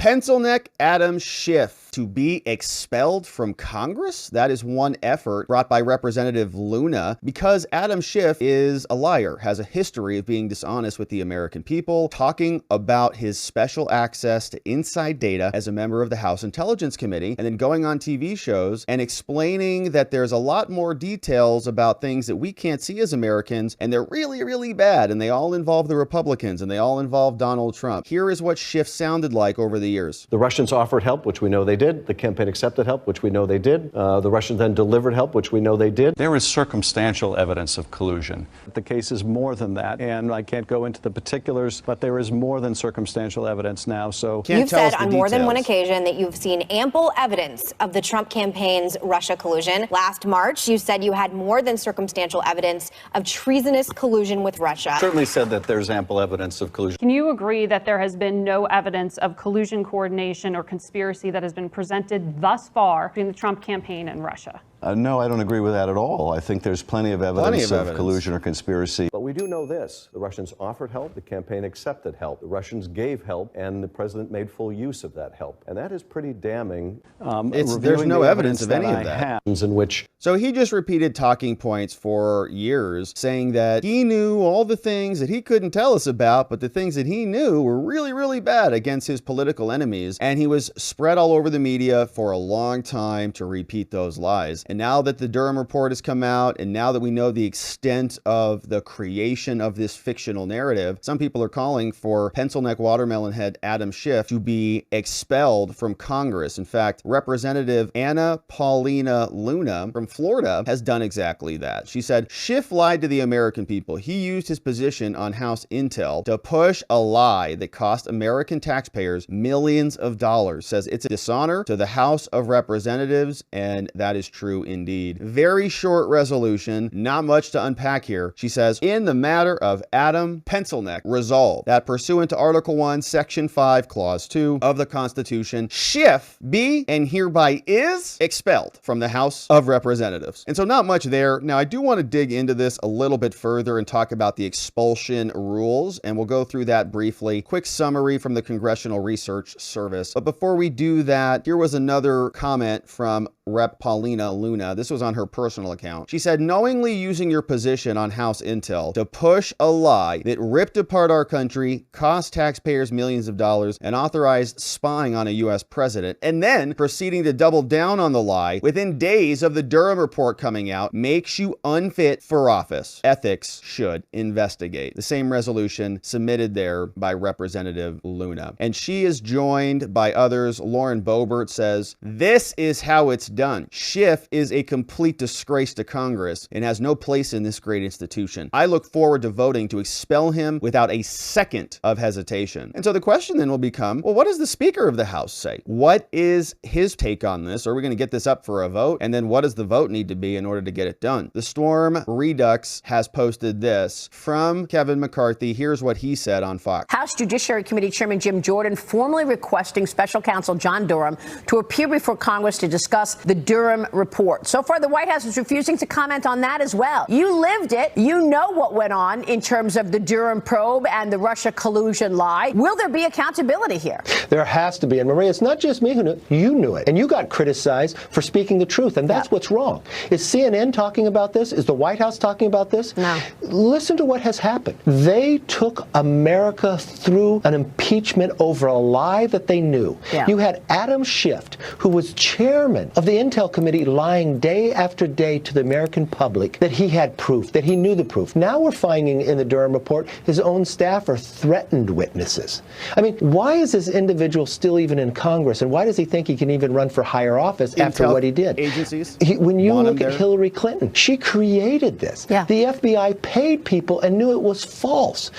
Pencil neck Adam Schiff to be expelled from Congress? That is one effort brought by Representative Luna because Adam Schiff is a liar, has a history of being dishonest with the American people, talking about his special access to inside data as a member of the House Intelligence Committee, and then going on TV shows and explaining that there's a lot more details about things that we can't see as Americans, and they're really, really bad, and they all involve the Republicans, and they all involve Donald Trump. Here is what Schiff sounded like over the years. The Russians offered help, which we know they did. The campaign accepted help, which we know they did. The Russians then delivered help, which we know they did. There is circumstantial evidence of collusion. The case is more than that, and I can't go into the particulars, but there is more than circumstantial evidence now, so... You've said on more than one occasion that you've seen ample evidence of the Trump campaign's Russia collusion. Last March, you said you had more than circumstantial evidence of treasonous collusion with Russia. Certainly said that there's ample evidence of collusion. Can you agree that there has been no evidence of collusion, coordination, or conspiracy that has been presented thus far between the Trump campaign and Russia? No, I don't agree with that at all. I think there's plenty of evidence of collusion or conspiracy. But we do know this. The Russians offered help. The campaign accepted help. The Russians gave help, and the president made full use of that help. And that is pretty damning. There's no evidence of any of that. In which... So he just repeated talking points for years, saying that he knew all the things that he couldn't tell us about, but the things that he knew were really, really bad against his political enemies. And he was spread all over the media for a long time to repeat those lies. And now that the Durham report has come out, and now that we know the extent of the creation of this fictional narrative, some people are calling for pencil neck watermelon head Adam Schiff to be expelled from Congress. In fact, Representative Anna Paulina Luna from Florida has done exactly that. She said, Schiff lied to the American people. He used his position on House Intel to push a lie that cost American taxpayers millions of dollars. Says it's a dishonor to the House of Representatives, and that is true indeed. Very short resolution, not much to unpack here. She says, in the matter of Adam Pencilneck, resolved that pursuant to Article 1, Section 5, Clause 2 of the Constitution, Schiff be and hereby is expelled from the House of Representatives. And so not much there. Now, I do want to dig into this a little bit further and talk about the expulsion rules, and we'll go through that briefly. Quick summary from the Congressional Research Service. But before we do that, here was another comment from Rep. Paulina Luna. This was on her personal account. She said, knowingly using your position on House Intel to push a lie that ripped apart our country, cost taxpayers millions of dollars, and authorized spying on a U.S. president, and then proceeding to double down on the lie within days of the Durham report coming out makes you unfit for office. Ethics should investigate. The same resolution submitted there by Representative Luna. And she is joined by others. Lauren Boebert says, this is how it's done. Schiff is a complete disgrace to Congress and has no place in this great institution. I look forward to voting to expel him without a second of hesitation. And so the question then will become, well, what does the Speaker of the House say? What is his take on this? Are we going to get this up for a vote? And then what does the vote need to be in order to get it done? The Storm Redux has posted this from Kevin McCarthy. Here's what he said on Fox. House Judiciary Committee Chairman Jim Jordan formally requesting Special Counsel John Durham to appear before Congress to discuss the Durham report. So far, the White House is refusing to comment on that as well. You lived it. You know what went on in terms of the Durham probe and the Russia collusion lie. Will there be accountability here? There has to be. And Maria, it's not just me who knew it. You knew it. And you got criticized for speaking the truth. And that's what's wrong. Is CNN talking about this? Is the White House talking about this? No. Listen to what has happened. They took America through an impeachment over a lie that they knew. Yeah. You had Adam Schiff, who was chairman of the Intel Committee, lying day after day to the American public that he had proof, that he knew the proof. Now we're finding in the Durham report his own staff are threatened witnesses. I mean, why is this individual still even in Congress, and why does he think he can even run for higher office after what he did? Agencies? When you look at Hillary Clinton, she created this. Yeah. The FBI paid people and knew it was false.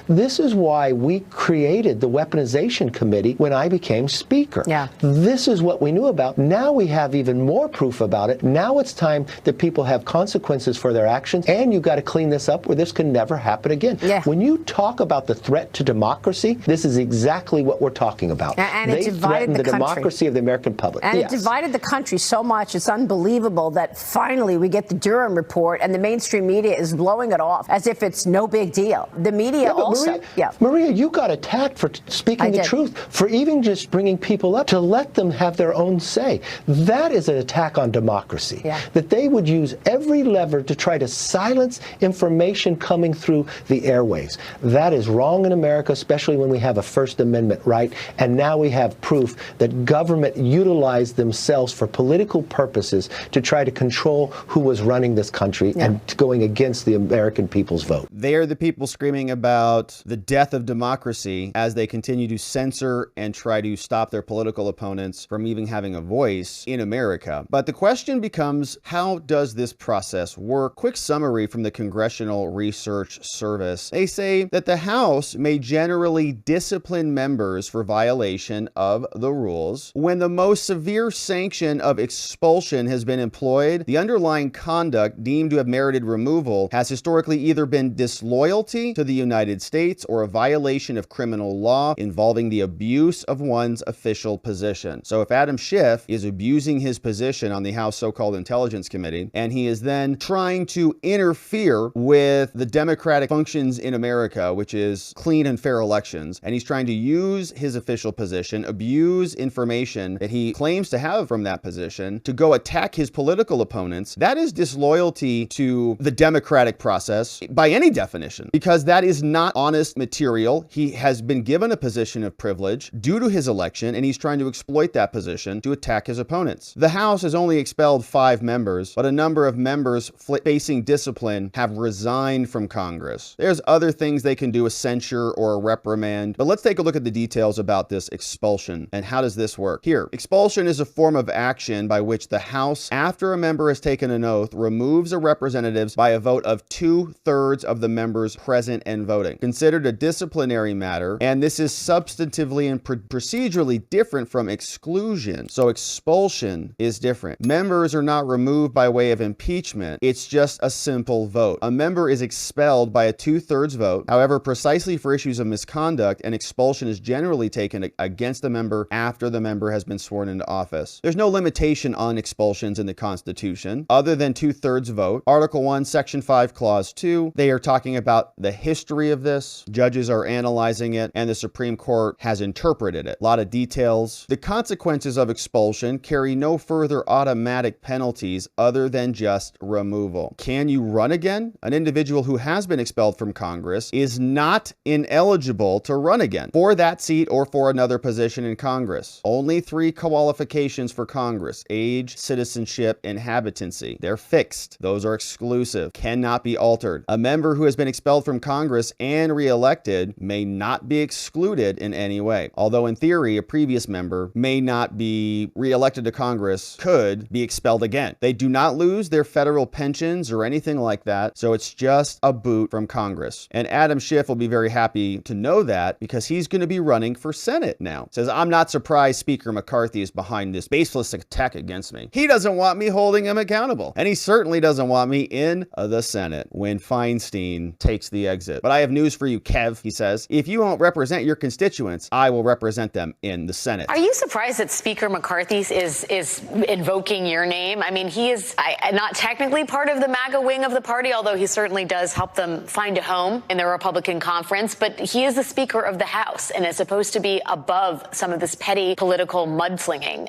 This is why we created the Weaponization Committee when I became Speaker. Yeah. This is what we knew about. Now we have even more proof about it. Now it's time that people have consequences for their actions, and you've got to clean this up where this can never happen again. Yeah. When you talk about the threat to democracy, this is exactly what we're talking about. And they it divided threaten the country. democracy of the American public. And Yes. it divided the country so much, it's unbelievable that finally we get the Durham report and the mainstream media is blowing it off as if it's no big deal. The media also. Maria, you got attacked for speaking the truth, for even just bringing people up to let them have their own say. That is an attack on democracy. Yeah. That they would use every lever to try to silence information coming through the airwaves. That is wrong in America, especially when we have a First Amendment right. And now we have proof that government utilized themselves for political purposes to try to control who was running this country and going against the American people's vote. They are the people screaming about the death of democracy as they continue to censor and try to stop their political opponents from even having a voice in America. But the question becomes, how does this process work? Quick summary from the Congressional Research Service. They say that the House may generally discipline members for violation of the rules. When the most severe sanction of expulsion has been employed, the underlying conduct deemed to have merited removal has historically either been disloyalty to the United States or a violation of criminal law involving the abuse of one's official position. So if Adam Schiff is abusing his position on the House so-called Intelligence Committee, and he is then trying to interfere with the democratic functions in America, which is clean and fair elections, and he's trying to use his official position, abuse information that he claims to have from that position to go attack his political opponents, that is disloyalty to the democratic process by any definition, because that is not honest material. He has been given a position of privilege due to his election, and he's trying to exploit that position to attack his opponents. The House has only expelled 5 members, but a number of members facing discipline have resigned from Congress. There's other things they can do, a censure or a reprimand, but let's take a look at the details about this expulsion and how does this work. Here, expulsion is a form of action by which the House, after a member has taken an oath, removes the representatives by a vote of 2/3 of the members present and voting. Considered a disciplinary matter, and this is substantively and procedurally different from exclusion. So expulsion is different. Members are not removed by way of impeachment. It's just a simple vote. A member is expelled by a 2/3 vote. However, precisely for issues of misconduct, an expulsion is generally taken against the member after the member has been sworn into office. There's no limitation on expulsions in the Constitution other than 2/3 vote. Article 1, Section 5, Clause 2, they are talking about the history of this. Judges are analyzing it, and the Supreme Court has interpreted it. A lot of details. The consequences of expulsion carry no further automatic penalties other than just removal. Can you run again? An individual who has been expelled from Congress is not ineligible to run again for that seat or for another position in Congress. Only 3 qualifications for Congress: age, citizenship, and habitancy. They're fixed. Those are exclusive, cannot be altered. A member who has been expelled from Congress and re-elected may not be excluded in any way. Although in theory, a previous member may not be re-elected to Congress, could be expelled again. They do not lose their federal pensions or anything like that, so it's just a boot from Congress. And Adam Schiff will be very happy to know that, because he's going to be running for Senate now. Says, I'm not surprised Speaker McCarthy is behind this baseless attack against me. He doesn't want me holding him accountable, and he certainly doesn't want me in the Senate when Feinstein takes the exit. But I have news for you, Kev, he says. If you won't represent your constituents, I will represent them in the Senate. Are you surprised that Speaker McCarthy is invoking your name? I mean, he is not technically part of the MAGA wing of the party, although he certainly does help them find a home in the Republican conference. But he is the Speaker of the House and is supposed to be above some of this petty political mudslinging.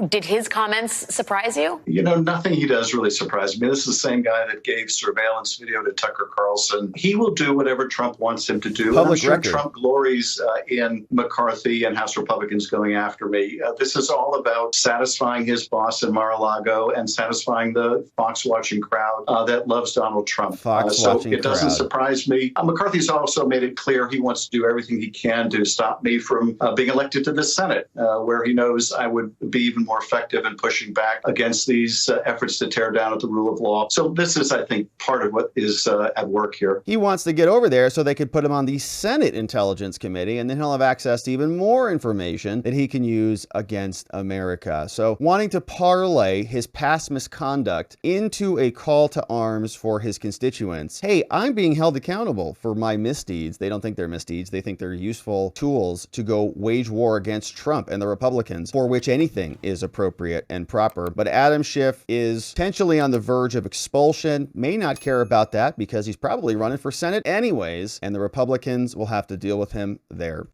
Did his comments surprise you? You know, nothing he does really surprised me. This is the same guy that gave surveillance video to Tucker Carlson. He will do whatever Trump wants him to do. Public I'm sure record. Trump glories in McCarthy and House Republicans going after me. This is all about satisfying his boss in Mar-a-Lago and satisfying the Fox-watching crowd that loves Donald Trump. So it doesn't surprise me. McCarthy's also made it clear he wants to do everything he can to stop me from being elected to the Senate, where he knows I would be even more effective in pushing back against these efforts to tear down the rule of law. So this is, I think, part of what is at work here. He wants to get over there so they could put him on the Senate Intelligence Committee, and then he'll have access to even more information that he can use against America. So wanting to parlay parlay his past misconduct into a call to arms for his constituents. Hey, I'm being held accountable for my misdeeds. They don't think they're misdeeds. They think they're useful tools to go wage war against Trump and the Republicans, for which anything is appropriate and proper. But Adam Schiff is potentially on the verge of expulsion, may not care about that because he's probably running for Senate anyways, and the Republicans will have to deal with him there.